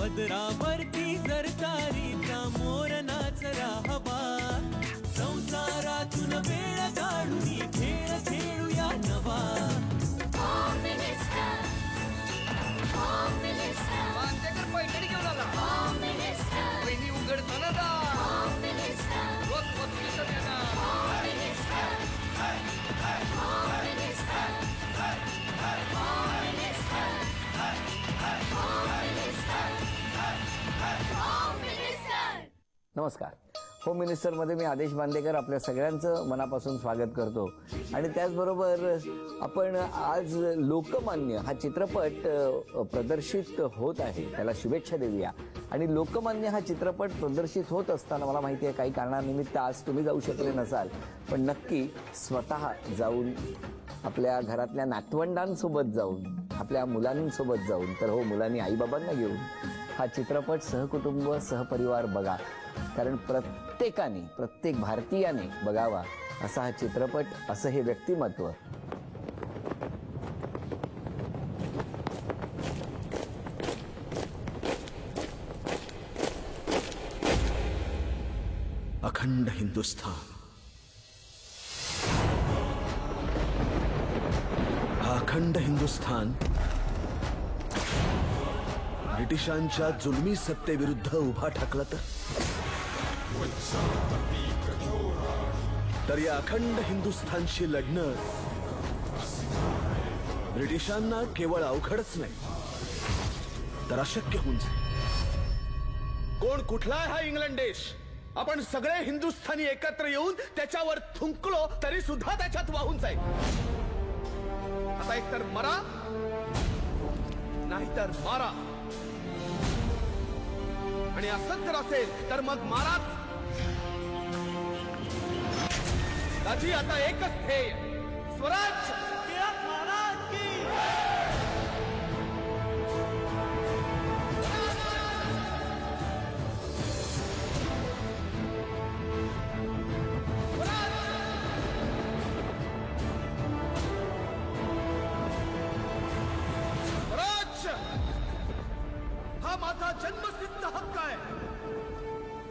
पदरावरती जर तारीचा मोर नाचरा हवा, संसारातून वेळ काढून खेळ खेळूया नवा. पैठणी घेऊन आला, वहिनी उघडताना दा, रोज पत्रिका देणार. नमस्कार. होम मिनिस्टरमध्ये मी आदेश बांदेकर आपल्या सगळ्यांचं मनापासून स्वागत करतो. आणि त्याचबरोबर आपण आज लोकमान्य हा चित्रपट प्रदर्शित होत आहे, त्याला शुभेच्छा देऊया. आणि लोकमान्य हा चित्रपट प्रदर्शित होत असताना मला माहिती आहे काही कारणानिमित्त आज तुम्ही जाऊ शकले नसाल, पण नक्की स्वतः जाऊन आपल्या घरातल्या नातवंडांसोबत जाऊन, आपल्या मुलांसोबत जाऊन, तर हो मुलांनी आईबाबांना घेऊन हा चित्रपट सहकुटुंब सहपरिवार बघा. कारण प्रत्येकाने, प्रत्येक भारतीयाने बघावा असा हा चित्रपट, असं हे व्यक्तिमत्व. अखंड हिंदुस्थान, हा अखंड हिंदुस्थान ब्रिटिशांच्या जुलमी सत्तेविरुद्ध उभा ठाकला तर या अखंड हिंदुस्थानशी लढणं ब्रिटिशांना केवळ अवघडच नाही तर अशक्य होऊन जाईल. कोण कुठला हा इंग्लंड देश, आपण सगळे हिंदुस्थानी एकत्र येऊन त्याच्यावर थुंकलो तरी सुद्धा त्याच्यात वाहून जाईल. आता एकतर मरा नाहीतर मारा. आणि असंच जर असेल तर मग माराच. दाजी आता एकच ध्येय, स्वराज. हा माझा जन्मसिद्ध हक्क आहे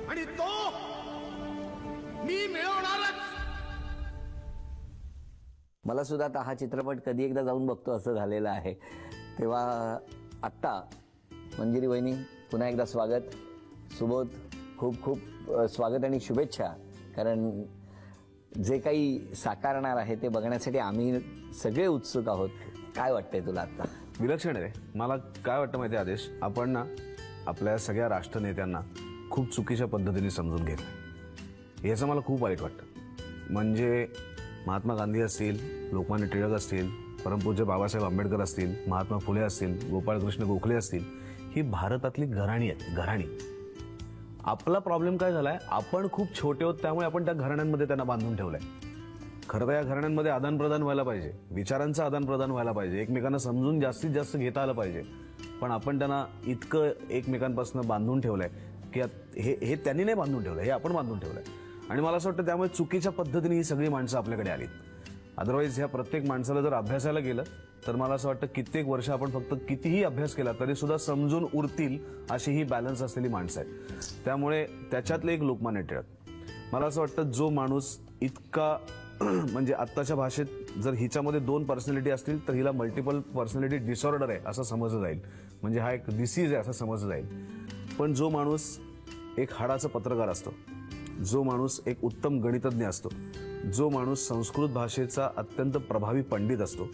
आणि तो मी मिळवणारच. मला सुद्धा आता हा चित्रपट कधी एकदा जाऊन बघतो असं झालेलं आहे. तेव्हा आत्ता मंजिरी वहिनी पुन्हा एकदा स्वागत, सुबोध खूप खूप स्वागत आणि शुभेच्छा. कारण जे काही साकारणार आहे ते बघण्यासाठी आम्ही सगळे उत्सुक आहोत. काय वाटतंय तुला आता? विलक्षण आहे. मला काय वाटतं माहिती आहे आदेश, आपण ना आपल्या सगळ्या राष्ट्रनेत्यांना खूप चुकीच्या पद्धतीने समजून घेतलं. याचं मला खूप वाईट वाटतं. म्हणजे महात्मा गांधी असतील, लोकमान्य टिळक असतील, परमपूज्य बाबासाहेब आंबेडकर असतील, महात्मा फुले असतील, गोपाळकृष्ण गोखले असतील, ही भारतातली घराणी आहेत, घराणी. आपला प्रॉब्लेम काय झालाय, आपण खूप छोटे आहोत त्यामुळे आपण त्या घराण्यांमध्ये त्यांना बांधून ठेवलंय. खरं तर या घराण्यांमध्ये आदान प्रदान व्हायला पाहिजे, विचारांचं आदान प्रदान व्हायला पाहिजे, एकमेकांना समजून जास्तीत जास्त घेता आलं पाहिजे. पण आपण त्यांना इतकं एकमेकांपासून बांधून ठेवलंय की हे त्यांनी नाही बांधून ठेवलंय, हे आपण बांधून ठेवलंय. आणि मला असं वाटतं त्यामुळे चुकीच्या पद्धतीने ही सगळी माणसं आपल्याकडे आलीत. अदरवाईज ह्या प्रत्येक माणसाला जर अभ्यासाला गेलं तर मला असं वाटतं कित्येक वर्ष आपण फक्त कितीही अभ्यास केला तरी सुद्धा समजून उरतील अशी ही बॅलन्स असलेली माणसं आहेत. त्यामुळे त्याच्यातलं एक लोकमान्य टिळक. मला असं वाटतं जो माणूस इतका म्हणजे आत्ताच्या भाषेत जर हिच्यामध्ये 2 पर्सनॅलिटी असतील तर हिला मल्टिपल पर्सनॅलिटी डिसऑर्डर आहे असं समजलं जाईल. म्हणजे हा एक डिसीज आहे असं समजलं जाईल. पण जो माणूस एक हाडाचा पत्रकार असतो, जो माणूस एक उत्तम गणितज्ञ असतो, जो माणूस संस्कृत भाषेचा अत्यंत प्रभावी पंडित असतो,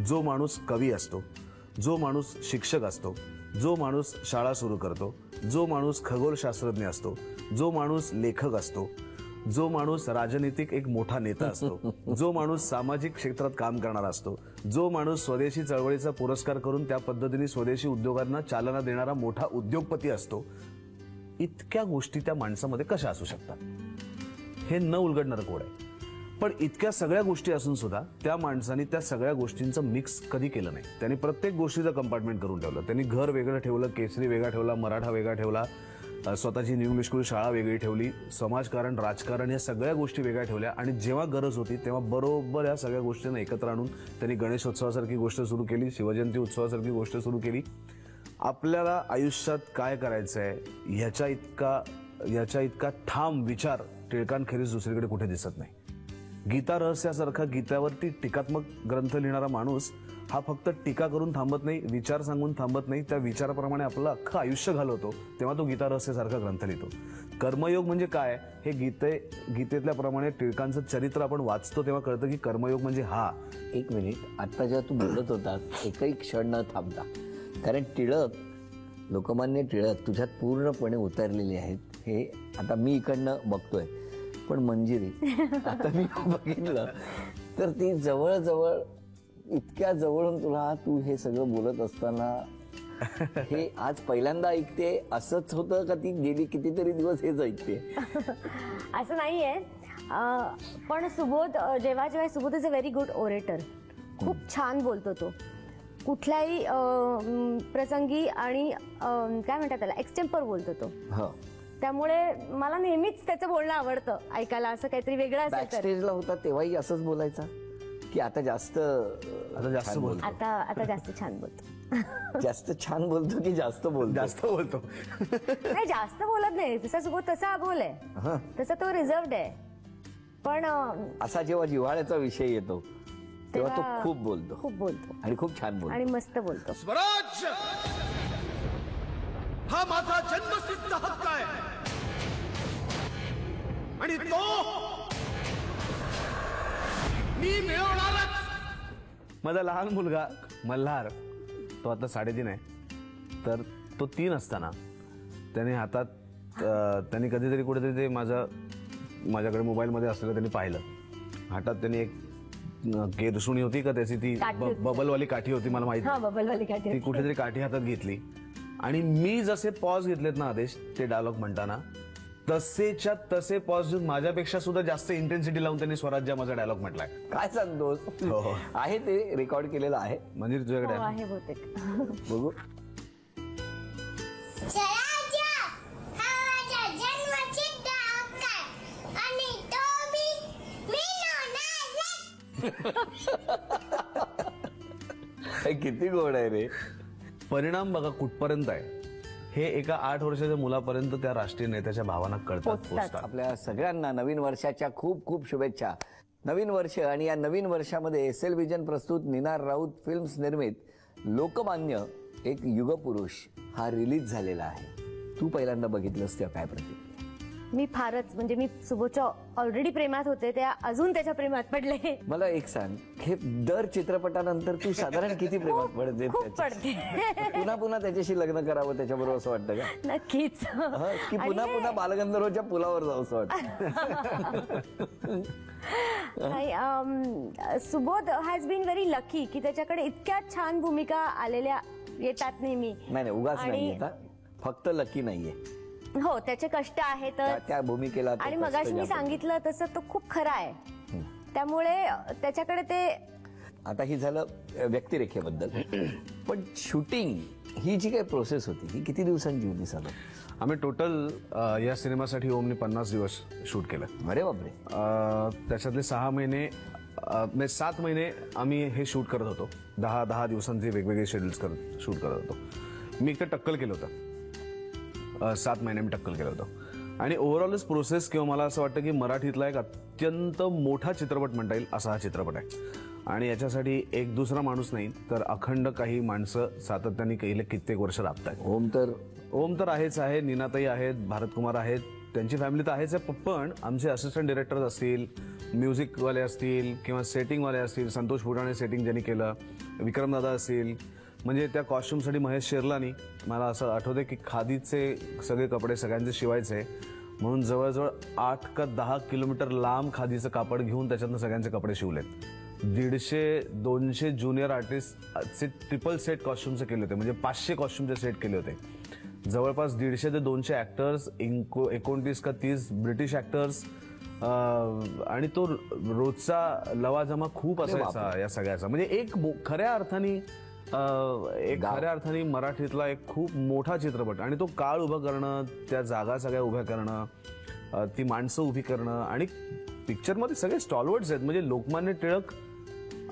जो माणूस कवी असतो, जो माणूस शिक्षक असतो, जो माणूस शाळा सुरू करतो, जो माणूस खगोलशास्त्रज्ञ असतो, जो माणूस लेखक असतो, जो माणूस राजनीतिक एक मोठा नेता असतो, जो माणूस सामाजिक क्षेत्रात काम करणारा असतो, जो माणूस स्वदेशी चळवळीचा पुरस्कार करून त्या पद्धतीने स्वदेशी उद्योगांना चालना देणारा मोठा उद्योगपती असतो, इतक्या गोष्टी त्या माणसामध्ये कशा असू शकतात? हे न उलगडणारं कोड आहे. पण इतक्या सगळ्या गोष्टी असून सुद्धा त्या माणसाने त्या सगळ्या गोष्टींचं मिक्स कधी केलं नाही. त्यांनी प्रत्येक गोष्टीचं कंपार्टमेंट करून ठेवलं. त्यांनी घर वेगळं ठेवलं, केसरी वेगळा ठेवला, मराठा वेगळा ठेवला, स्वतःची न्यू इंग्लिश स्कूल शाळा वेगळी ठेवली, समाजकारण, राजकारण या सगळ्या गोष्टी वेगळ्या ठेवल्या. आणि जेव्हा गरज होती तेव्हा बरोबर या सगळ्या गोष्टींना एकत्र आणून त्यांनी गणेशोत्सवासारखी गोष्ट सुरू केली, शिवजयंती उत्सवासारखी गोष्ट सुरू केली. आपल्याला आयुष्यात काय करायचंय ह्याच्या इतका ठाम विचार टिळकांखेरीज दुसरीकडे कुठे दिसत नाही. गीता रहस्यासारखा गीतावरती टीकात्मक ग्रंथ लिहिणारा माणूस हा फक्त टीका करून थांबत नाही, विचार सांगून थांबत नाही, त्या विचाराप्रमाणे आपलं अख्खं आयुष्य घालवतो, तेव्हा तो गीता रहस्यासारखा ग्रंथ लिहितो. कर्मयोग म्हणजे काय हे गीतेतल्या प्रमाणे टिळकांचं चरित्र आपण वाचतो तेव्हा कळतं की कर्मयोग म्हणजे हा. एक मिनिट, आता जेव्हा तू बोलत होतास एकही क्षण न थांबता, कारण टिळक, लोकमान्य टिळक तुझ्यात पूर्णपणे उतरलेले आहेत हे आता मी इकडनं बघतोय. पण मंजिरी, आता मी बघितलं तर ती जवळजवळ इतक्या जवळून तुला तू हे सगळं बोलत असताना हे आज पहिल्यांदा ऐकते असंच होतं का ती गेली कितीतरी दिवस हेच ऐकते? असं नाहीये. पण सुबोध जेव्हा Subodh is a very good orator. खूप छान बोलतो तो कुठल्याही प्रसंगी आणि काय म्हणतात त्याला एक्सटेम्पर बोलतो तो. त्यामुळे मला नेहमीच त्याचं बोलणं आवडतं ऐकायला. असं काहीतरी वेगळं असेल तर. बॅकस्टेजला होता तेव्हाही असंच बोलायचा की आता जास्त बोलतो? आता जास्त छान बोलतो. जास्त छान बोलतो की जास्त बोलतो? जास्त बोलतो. नाही, जास्त बोलत नाही. तसा सुबोध तसा अबोल आहे, तसा तो रिझर्व्ड आहे. पण असा जेव्हा जिव्हाळ्याचा विषय येतो तेव्हा तो खूप बोलतो आणि खूप छान बोलतो आणि मस्त बोलतो. स्वराज्य हा माझा जन्मसिद्ध हक्क आहे आणि तो मी मिळवणारच. माझा लहान मुलगा मल्हार, तो आता 3.5 आहे, तर तो 3 असताना त्याने हातात त्यांनी कधीतरी कुठेतरी ते माझ्याकडे मोबाईलमध्ये असलेलं त्यांनी पाहिलं. हातात त्यांनी एक केरसुणी होती का त्याची ती बबलवाली काठी होती, मला माहिती, बबलवाली काठी ती कुठेतरी काठी हातात घेतली आणि मी जसे पॉज घेतलेत ना आदेश ते डायलॉग म्हणताना, तसेच्या तसे पॉज घेऊन माझ्यापेक्षा सुद्धा जास्त इंटेन्सिटी लावून त्यांनी स्वराज्य माझा डायलॉग म्हटलाय. काय सांगतोस? आहे ते रेकॉर्ड केलेलं आहे म्हणजे तुझ्याकडे आहे बहुतेक. बघू. किती गोड आहे रे. परिणाम बघा कुठपर्यंत आहे हे एका 8 वर्षाच्या मुलापर्यंत त्या राष्ट्रीय नेत्याच्या भावना कळतात. आपल्या सगळ्यांना नवीन वर्षाच्या खूप खूप शुभेच्छा. नवीन वर्ष आणि या नवीन वर्षामध्ये SL विजन प्रस्तुत निनार राऊत फिल्म्स निर्मित लोकमान्य एक युगपुरुष हा रिलीज झालेला आहे. तू पहिल्यांदा बघितलंस तेव्हा काय प्रतिक्रिया? मी फारच, म्हणजे मी सुबोधच्या ऑलरेडी प्रेमात होते, त्या अजून त्याच्या प्रेमात पडले. मला एक सांग, हे दर चित्रपटानंतर तू साधारण किती प्रेमात पडते? खूप पडते. पुन्हा पुन्हा त्याच्याशी लग्न करावं त्याच्याबरोबर असं वाटतं का? नक्कीच. की पुन्हा पुन्हा बालगंधर्वच्या पुलावर जावं असं वाटतं? नाही, Subodh has been very lucky की त्याच्याकडे इतक्या छान भूमिका आलेल्या येतात नेहमी. नाही उगाच नाही, फक्त लकी नाहीये. हो, त्याचे कष्ट आहेत त्या भूमिकेला. आणि मगाशी मी सांगितलं तसं तो खूप खरा आहे. त्यामुळे त्याच्याकडे ते. आता ही झालं व्यक्तिरेखेबद्दल. पण शूटिंग ही जी काही प्रोसेस होती ही किती दिवसांची होती साधारण? आम्ही टोटल या सिनेमासाठी ओमने 50 दिवस शूट केलं. अरे बापरे. त्याच्यातले 6 महिने म्हणजे 7 महिने आम्ही हे शूट करत होतो. 10 दिवसांचे वेगवेगळे शेड्यूल्स करत शूट करत होतो. मी एकटं टक्कल केलं होतं. 7 महिने मी टक्कल केलं होतं. आणि ओव्हरऑलच प्रोसेस किंवा मला असं वाटतं की मराठीतला एक अत्यंत मोठा चित्रपट म्हणता येईल असा हा चित्रपट आहे. आणि याच्यासाठी एक दुसरा माणूस नाही तर अखंड काही माणसं सातत्याने गेले कित्येक वर्ष राबतात. ओम तर आहेच आहे, नीनाताई आहेत, भारतकुमार आहेत, त्यांची फॅमिली तर आहेच आहे. पण आमचे असिस्टंट डिरेक्टर असतील, म्युझिकवाले असतील किंवा सेटिंगवाले असतील, संतोष फुटाणे सेटिंग ज्यांनी केलं, विक्रमदादा असतील, म्हणजे त्या कॉस्ट्युमसाठी महेश शेरलानी. मला असं आठवतंय की खादीचे सगळे कपडे सगळ्यांचे शिवायचे म्हणून जवळजवळ 8 का 10 किलोमीटर लांब खादीचं कापड घेऊन त्याच्यातनं सगळ्यांचे कपडे शिवलेत. 150-200 ज्युनियर आर्टिस्टचे ट्रिपल सेट कॉस्ट्युमचे केले होते, म्हणजे 500 कॉस्ट्युमचे सेट केले होते. जवळपास 150 ते 200 ऍक्टर्स, 29 का 30 ब्रिटिश ऍक्टर्स, आणि तो रोजचा लवाजमा खूप असायचा या सगळ्याचा. म्हणजे एक खऱ्या अर्थाने मराठीतला एक खूप मोठा चित्रपट. आणि तो काळ उभा करणं, त्या जागा सगळ्या उभ्या करणं, ती माणसं उभी करणं. आणि पिक्चरमध्ये सगळे स्टॉलवर्ड्स आहेत. म्हणजे लोकमान्य टिळक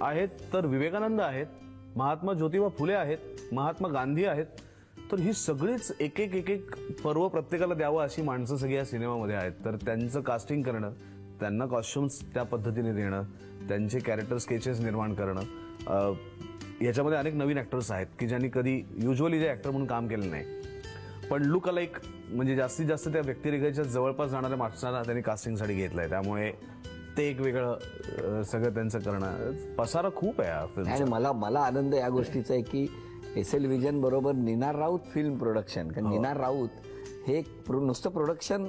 आहेत, तर विवेकानंद आहेत, महात्मा ज्योतिबा फुले आहेत, महात्मा गांधी आहेत. तर ही सगळीच एक एक एक एक पर्व प्रत्येकाला द्यावं अशी माणसं सगळी या सिनेमामध्ये आहेत. तर त्यांचं कास्टिंग करणं, त्यांना कॉस्ट्युम्स त्या पद्धतीने देणं, त्यांचे कॅरेक्टर स्केचेस निर्माण करणं, याच्यामध्ये अनेक नवीन ऍक्टर्स आहेत की ज्यांनी कधी युजली जे ऍक्टर म्हणून काम केलेलं नाही, पण लुक अलाइक म्हणजे जास्तीत जास्त त्या व्यक्तिरेखेच्या जवळपास जाणाऱ्या माणसांना त्यांनी कास्टिंगसाठी घेतलंय. त्यामुळे ते एक वेगळं सगळं त्यांचं करणं, पसारा खूप आहे या फिल्मचा. आणि मला आनंद या गोष्टीचा आहे की SL विजन बरोबर निनार राऊत फिल्म प्रोडक्शन, कारण निनार राऊत हे एक नुसतं प्रोडक्शन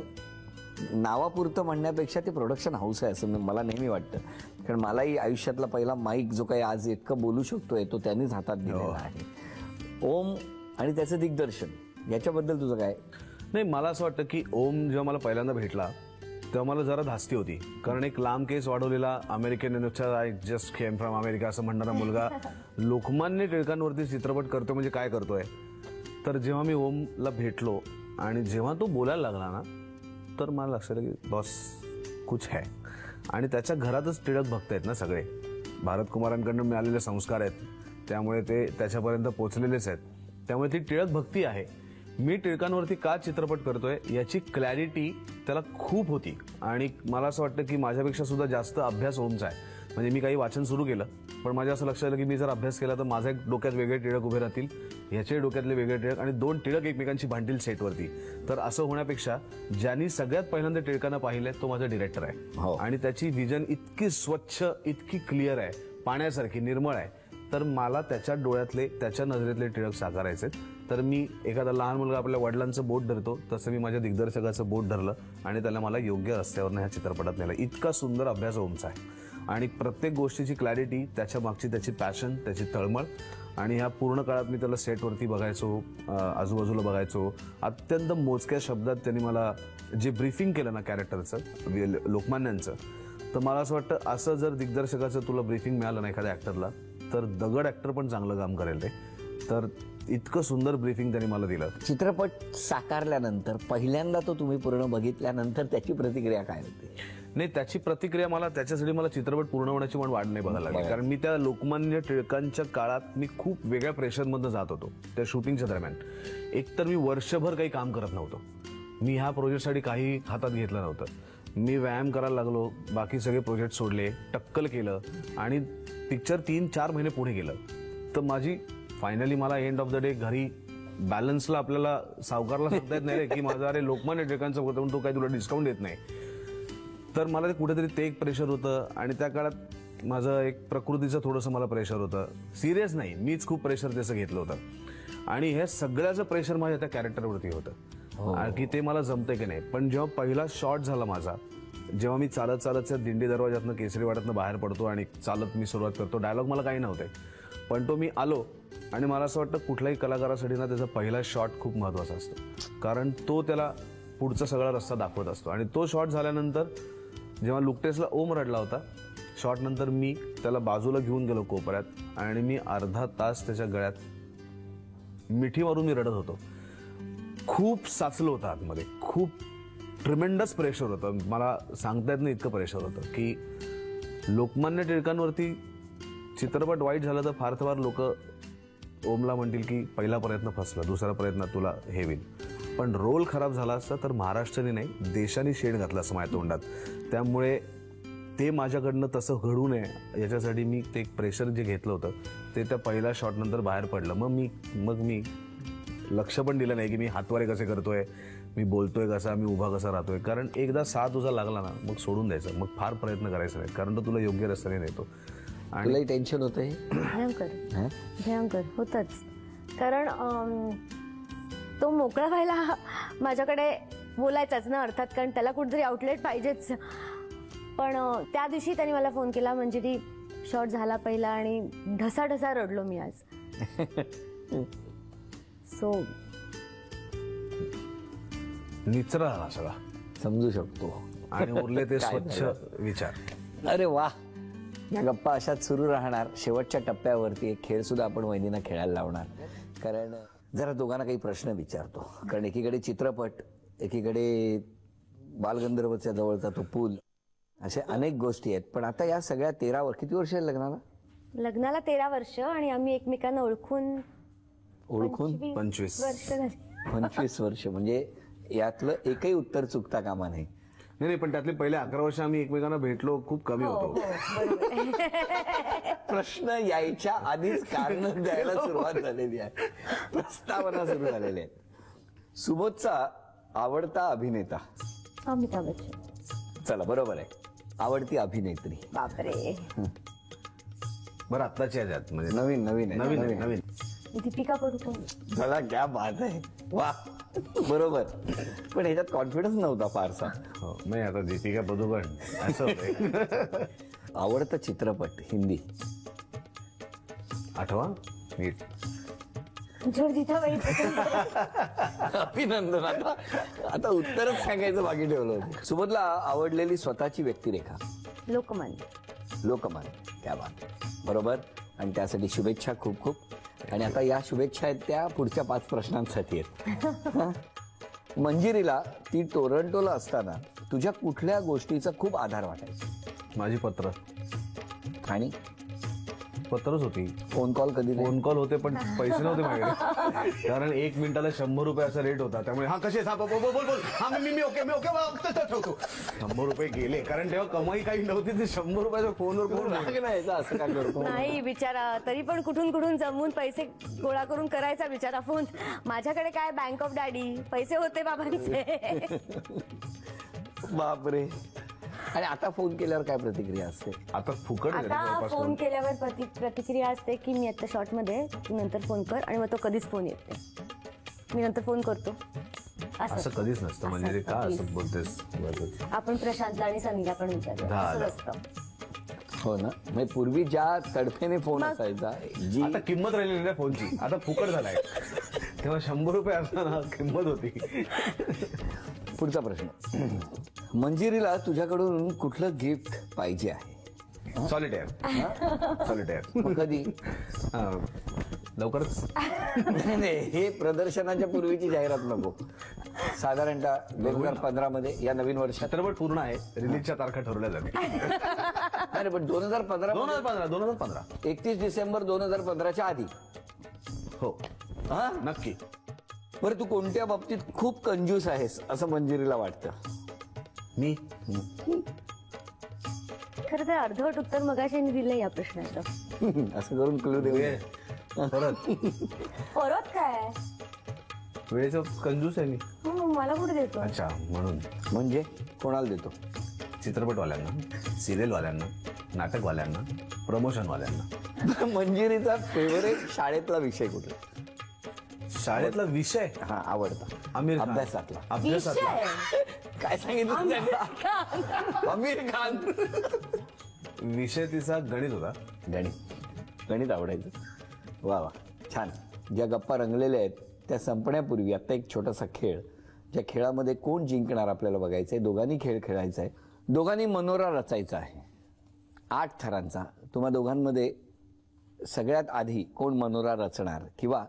नावापुरतं म्हणण्यापेक्षा ते प्रोडक्शन हाऊस आहे असं मला नेहमी वाटतं. कारण मलाही आयुष्यातला पहिला माईक जो काही आज इतकं बोलू शकतोय तो त्यांनीच हातात दिलेला आहे. ओम आणि त्याचं दिग्दर्शन याच्याबद्दल तुझं काय? नाही, मला असं वाटतं की ओम जेव्हा मला पहिल्यांदा भेटला तेव्हा मला जरा धास्ती होती. कारण एक लांब केस वाढवलेला अमेरिकन नुसता I just came from America असं म्हणणारा मुलगा लोकमान्य टिळकांवरती चित्रपट करतोय म्हणजे काय करतोय. तर जेव्हा मी ओमला भेटलो आणि जेव्हा तो बोलायला लागला ना, तर मला लक्षात आलं की बॉस कुछ है. आणि त्याच्या घरातच टिळक भक्त आहेत ना सगळे, भारत कुमारांकडून मिळालेले संस्कार आहेत, त्यामुळे ते त्याच्यापर्यंत पोहोचलेलेच आहेत. त्यामुळे ती टिळक भक्ती आहे. मी टिळकांवरती का चित्रपट करतोय याची क्लॅरिटी त्याला खूप होती. आणि मला असं वाटतं की माझ्यापेक्षा सुद्धा जास्त अभ्यास ओमचा आहे. म्हणजे मी काही वाचन सुरू केलं, पण माझ्या असं लक्षात आलं की मी जर अभ्यास केला तर माझ्या डोक्यात वेगळे टिळक उभे राहतील, ह्याचे डोक्यातले वेगळे टिळक, आणि दोन टिळक एकमेकांची भांडतील सेटवरती. तर असं होण्यापेक्षा ज्यांनी सगळ्यात पहिल्यांदा टिळकांना पाहिलंय तो माझा डिरेक्टर आहे. आणि त्याची व्हिजन इतकी स्वच्छ, इतकी क्लिअर आहे, पाण्यासारखी निर्मळ आहे. तर मला त्याच्या डोळ्यातले, त्याच्या नजरेतले टिळक साकारायचे. तर मी एखादा लहान मुलगा आपल्या वडिलांचं बोट धरतो तसं मी माझ्या दिग्दर्शकाचं बोट धरलं आणि त्याला मला योग्य रस्त्यावरनं ह्या चित्रपटात नेलं. इतका सुंदर अभ्यास ओमचा आहे आणि प्रत्येक गोष्टीची क्लॅरिटी, त्याच्या मागची त्याची पॅशन, त्याची तळमळ. आणि ह्या पूर्ण काळात मी त्याला सेटवरती बघायचो, आजूबाजूला बघायचो. अत्यंत मोजक्या शब्दात त्यांनी मला जे ब्रीफिंग केलं ना कॅरेक्टरचं, लोकमान्यांचं, तर मला असं वाटतं असं जर दिग्दर्शकाचं तुला ब्रीफिंग मिळालं ना एखाद्या ऍक्टरला, तर दगड ऍक्टर पण चांगलं काम करेल ते. तर इतकं सुंदर ब्रीफिंग त्यांनी मला दिलं. चित्रपट साकारल्यानंतर पहिल्यांदा तो तुम्ही पूर्ण बघितल्यानंतर त्याची प्रतिक्रिया काय होती? नाही, त्याची प्रतिक्रिया मला, त्याच्यासाठी मला चित्रपट पूर्ण होण्याची पण वाट नाही बघायला लागली. कारण मी त्या लोकमान्य टिळकांच्या काळात मी खूप वेगळ्या प्रेशरमधनं जात होतो त्या शूटिंगच्या दरम्यान. एकतर मी वर्षभर काही काम करत नव्हतो, मी ह्या प्रोजेक्टसाठी काही हातात घेतलं नव्हतं. मी व्यायाम करायला लागलो, बाकी सगळे प्रोजेक्ट सोडले, टक्कल केलं आणि पिक्चर 3-4 महिने पुढे गेलं. तर माझी फायनली मला एंड ऑफ द डे घरी बॅलन्सला आपल्याला सावकारला सांगता येत नाही रे की माझा अरे लोकमान्य टिळकांचा होतं म्हणून तो काही तुला डिस्काउंट देत नाही. तर मला ते कुठेतरी ते एक प्रेशर होतं. आणि त्या काळात माझं एक प्रकृतीचं थोडंसं मला प्रेशर होतं. सिरियस नाही, मीच खूप प्रेशर त्याचं घेतलं होतं. आणि हे सगळ्याचं प्रेशर माझ्या त्या कॅरेक्टरवरती होतं की ते मला जमतंय की नाही. पण जेव्हा पहिला शॉट झाला माझा, जेव्हा मी चालत चालत त्या दिंडी दरवाजातनं केसरीवाड्यातनं बाहेर पडतो आणि चालत मी सुरुवात करतो, डायलॉग मला काही नव्हते, पण तो मी आलो. आणि मला असं वाटतं कुठल्याही कलाकारासाठी ना त्याचा पहिला शॉट खूप महत्वाचा असतो, कारण तो त्याला पुढचा सगळा रस्ता दाखवत असतो. आणि तो शॉट झाल्यानंतर जेव्हा लुकटेसला ओम रडला होता, शॉट नंतर मी त्याला बाजूला घेऊन गेलो कोपऱ्यात आणि मी अर्धा तास त्याच्या गळ्यात मिठी मारून मी रडत होतो. खूप साचलं होतं आतमध्ये, खूप ट्रिमेंडस प्रेशर होतं. मला सांगता येत नाही इतकं प्रेशर होतं की लोकमान्य टिळकांवरती चित्रपट वाईट झाला तर फार फार लोक ओमला म्हणतील की पहिला प्रयत्न फसला, दुसरा प्रयत्न तुला हे होईल. पण रोल खराब झाला असता तर महाराष्ट्राने नाही, देशाने शेण घातलं असं माझ्या तोंडात. त्यामुळे ते माझ्याकडनं तसं घडू नये याच्यासाठी मी ते एक प्रेशर जे घेतलं होतं ते त्या पहिल्या शॉट नंतर बाहेर पडलं. मग मी लक्ष पण दिलं नाही की मी हातवारे कसे करतोय, मी बोलतोय कसा, मी उभा कसा राहतोय. कारण एकदा साथ तुझा लागला ना मग सोडून द्यायचं, मग फार प्रयत्न करायचा नाही, कारण तो तुला योग्य रस्त्याने नेतो. तुलाही टेन्शन होतं हे? भयंकर होतच. कारण तो मोकळा व्हायला माझ्याकडे बोलायचाच ना अर्थात, कारण त्याला कुठेतरी आउटलेट पाहिजेच. पण त्या दिवशी त्याने मला फोन केला, मंजिरी शॉट झाला पहिला आणि ढसाढसा रडलो मी आज. सो निचरा झाला सगळा, समजू शकतो. आणि उरले ते स्वच्छ विचार. अरे वा, या गप्पा अशाच सुरू राहणार. शेवटच्या टप्प्यावरती एक खेळ सुद्धा आपण वहिनींना खेळायला लावणार. कारण जरा दोघांना काही प्रश्न विचारतो, कारण एकीकडे चित्रपट, एकीकडे बालगंधर्वच्या जवळचा तो पूल, अशा अनेक गोष्टी आहेत. पण आता या सगळ्या 13 वर्ष, किती वर्ष आहे लग्नाला? लग्नाला 13 वर्ष आणि आम्ही एकमेकांना ओळखून 25 वर्ष झाली. 25 वर्ष, म्हणजे यातलं एकही उत्तर चुकता कामा नाही. नाही, पण त्यातले पहिले 11 वर्ष आम्ही एकमेकांना भेटलो खूप कमी हो, होतो. प्रश्न यायच्या आधीच कारण द्यायला सुरुवात झालेली आहे, प्रस्तावना सुरू झालेली आहे. सुबोधचा आवडता अभिनेता. अमिताभ बच्चन. चला बरोबर आहे. आवडती अभिनेत्री. बापरे. बरं आत्ताची याच्यात म्हणजे नवीन नवीन आहे. नवीन नवीन दीपिका पडुकोन. चला क्या बात आहे, वा बरोबर. पण ह्याच्यात कॉन्फिडन्स नव्हता फारसा. हो, नाही आता दीपिका पदुकोण असं होतंय. आवडता चित्रपट हिंदी. आठवा नीट. जोडीचा बाई. अभिनंदन. आता उत्तरच सांगायचं बाकी ठेवलं होतं. सुबोधला आवडलेली स्वतःची व्यक्तिरेखा. लोकमान्य. लोकमान्य. क्या बात आहे, बरोबर. आणि त्यासाठी शुभेच्छा खूप खूप. आणि आता या शुभेच्छा आहेत त्या पुढच्या 5 प्रश्नांसाठी आहेत. मंजिरीला ती टोरंटोला असताना तुझ्या कुठल्या गोष्टीचा खूप आधार वाटायचा? माझी पत्र. आणि पत्रच होती. फोन कॉल कधी नाही? फोन कॉल होते पण पैसे नव्हते माझ्याकडे, कारण 1 मिनिटाला 100 रुपये असा रेट होता. त्यामुळे हा कसे बोल बोल बोल हा मी ओके ठेवतो. 100 रुपये गेले, कारण तेव्हा कमाई काही नव्हती. ते 100 रुपयाच्या फोनवर कोण राग नाही यायचा, असं काय करतो? नाही बिचारा, तरी पण कुठून कुठून जमवून पैसे गोळा करून करायचा बिचारा फोन. माझ्याकडे काय बँक ऑफ डॅडी पैसे होते बाबांचे. बापरे. आणि आता फोन केल्यावर काय प्रतिक्रिया असते? आता फुकट आहे आता जवळपास फोन फोन. केल्यावर प्रतिक्रिया असते की मी आता शॉर्ट मध्ये, तू नंतर फोन कर. आणि मग तो कधीच फोन येत नाही. मी नंतर फोन करतो असं कधीच नसतं. म्हणजे ते का असं असं बोलतेस? आपण प्रशांतला आणि सनीला पण विचारलं. झालं. असं असतं. हो ना. म्हणजे पूर्वी ज्या तडफेने फोन मग- असायचा, जी आता किंमत राहिलेली नाही फोनची, आता फुकट झालाय. तेव्हा 100 रुपये असताना किंमत होती. पुढचा प्रश्न. मंजिरीला तुझ्याकडून कुठलं गिफ्ट पाहिजे आहे? सॉलिटेअर. मग कधी? लवकरच. नाही, हे प्रदर्शनाच्या पूर्वीची जाहिरात नको. साधारणतः 2015 मध्ये या नवीन वर्षात. चित्रपट पूर्ण आहे, रिलीजच्या तारखा ठरवल्या जातील. नाही पण 2015 2015 31 डिसेंबर 2015च्या आधी. हो हा, नक्की. बरं, तू कोणत्या बाबतीत खूप कंजूस आहेस असं मंजिरीला वाटतं? मी खरं तर अर्धवट उत्तर मगाशी दिलं या प्रश्नाचं. असं करून क्लू देऊ. परत परत काय? वेळेचं कंजूस आहे मी. मला कुठे देतो? अच्छा, म्हणून. म्हणजे कोणाला देतो? चित्रपटवाल्यांना, सिरियलवाल्यांना, नाटकवाल्यांना, प्रमोशनवाल्यांना. मंजिरीचा फेवरेट शाळेतला विषय कुठला? शाळेतला विषय हा आवडता. आमिर खान. अभ्यासातला. काय सांगितलं? आमिर खान. विषय तिचा गणित होता. गणित आवडायचं. वा वा, छान. ज्या गप्पा रंगलेल्या आहेत त्या संपण्यापूर्वी आता एक छोटासा खेळ. ज्या खेळामध्ये कोण जिंकणार आपल्याला बघायचंय. दोघांनी खेळ खेळायचा आहे, दोघांनी मनोरा रचायचा आहे 8 थरांचा. तुम्हा दोघांमध्ये सगळ्यात आधी कोण मनोरा रचणार, किंवा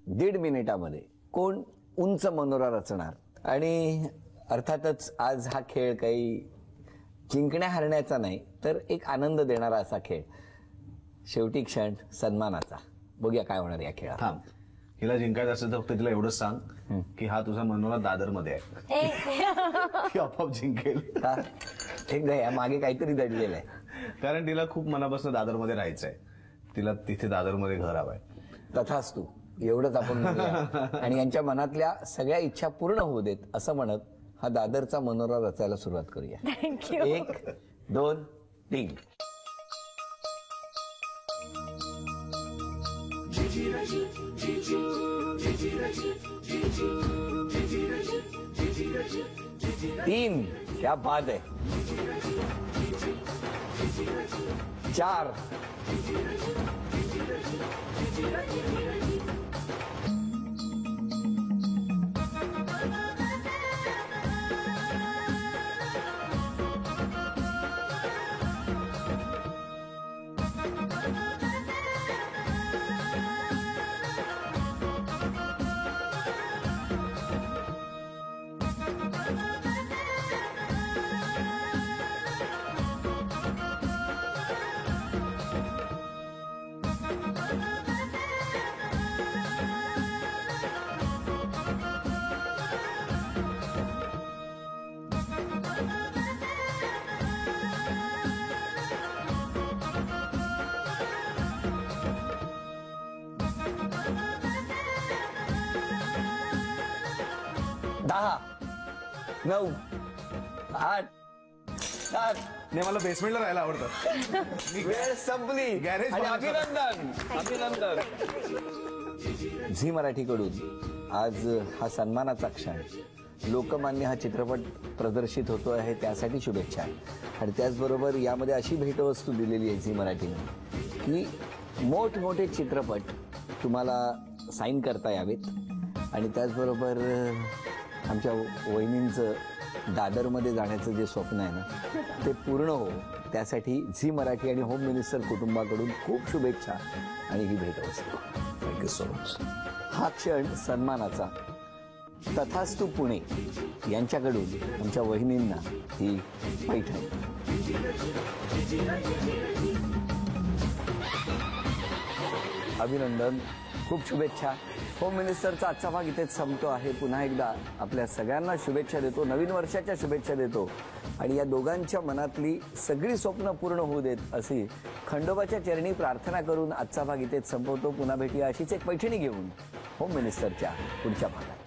1.5 मिनिटामध्ये कोण उंच मनोरा रचणार. आणि अर्थातच आज हा खेळ काही जिंकण्या हरण्याचा नाही, तर एक आनंद देणारा असा खेळ. शेवटी क्षण सन्मानाचा. बघूया काय होणार या खेळात. थांब, हिला जिंकायचं असेल तर फक्त तिला एवढंच सांग की हा तुझा मनोरा दादरमध्ये आहे. ती आपोआप जिंकेल. का? एकदा या मागे काहीतरी दडलेलं आहे. कारण तिला खूप मनापासून दादरमध्ये राहायचंय. तिला तिथे दादरमध्ये घर हवंय. तथास्तु, एवढंच आपण म्हणूया. आणि यांच्या मनातल्या सगळ्या इच्छा पूर्ण होऊ देत असं म्हणत हा दादरचा मनोरा रचायला सुरुवात करूया. थँक्यू. 1, 2, 3. तीन. क्या बात है. 4. 10, 9, 8, 7. नाही मला बेसमेंटला राहायला आवडतं. वेळ संपली. Garage आणि बनवतो. अभिनंदन. झी मराठीकडून आज हा सन्मानाचा क्षण, लोकमान्य हा चित्रपट प्रदर्शित होतो आहे त्यासाठी शुभेच्छा. आणि त्याचबरोबर यामध्ये अशी भेटवस्तू दिलेली आहे झी मराठीने की मोठमोठे चित्रपट तुम्हाला साईन करता यावेत. आणि त्याचबरोबर आमच्या वहिनींचं दादरमध्ये जाण्याचं जे स्वप्न आहे ना ते पूर्ण हो, त्यासाठी झी मराठी आणि होम मिनिस्टर कुटुंबाकडून खूप शुभेच्छा आणि ही भेटवस्तू. Thank you so much. हा क्षण सन्मानाचा तथास्तु पुणे यांच्याकडून आमच्या वहिनींना ही पैठणी. अभिनंदन, खूप शुभेच्छा. होम मिनिस्टरचा आजचा भाग इथेच संपतो आहे. पुन्हा एकदा आपल्या सगळ्यांना शुभेच्छा देतो, नवीन वर्षाच्या शुभेच्छा देतो. आणि या दोघांच्या मनातली सगळी स्वप्न पूर्ण होऊ देत अशी खंडोबाच्या चरणी प्रार्थना करून आजचा भाग इथेच संपवतो. पुन्हा भेटूया अशीच एक पैठणी घेऊन होम मिनिस्टरच्या पुढच्या भागात.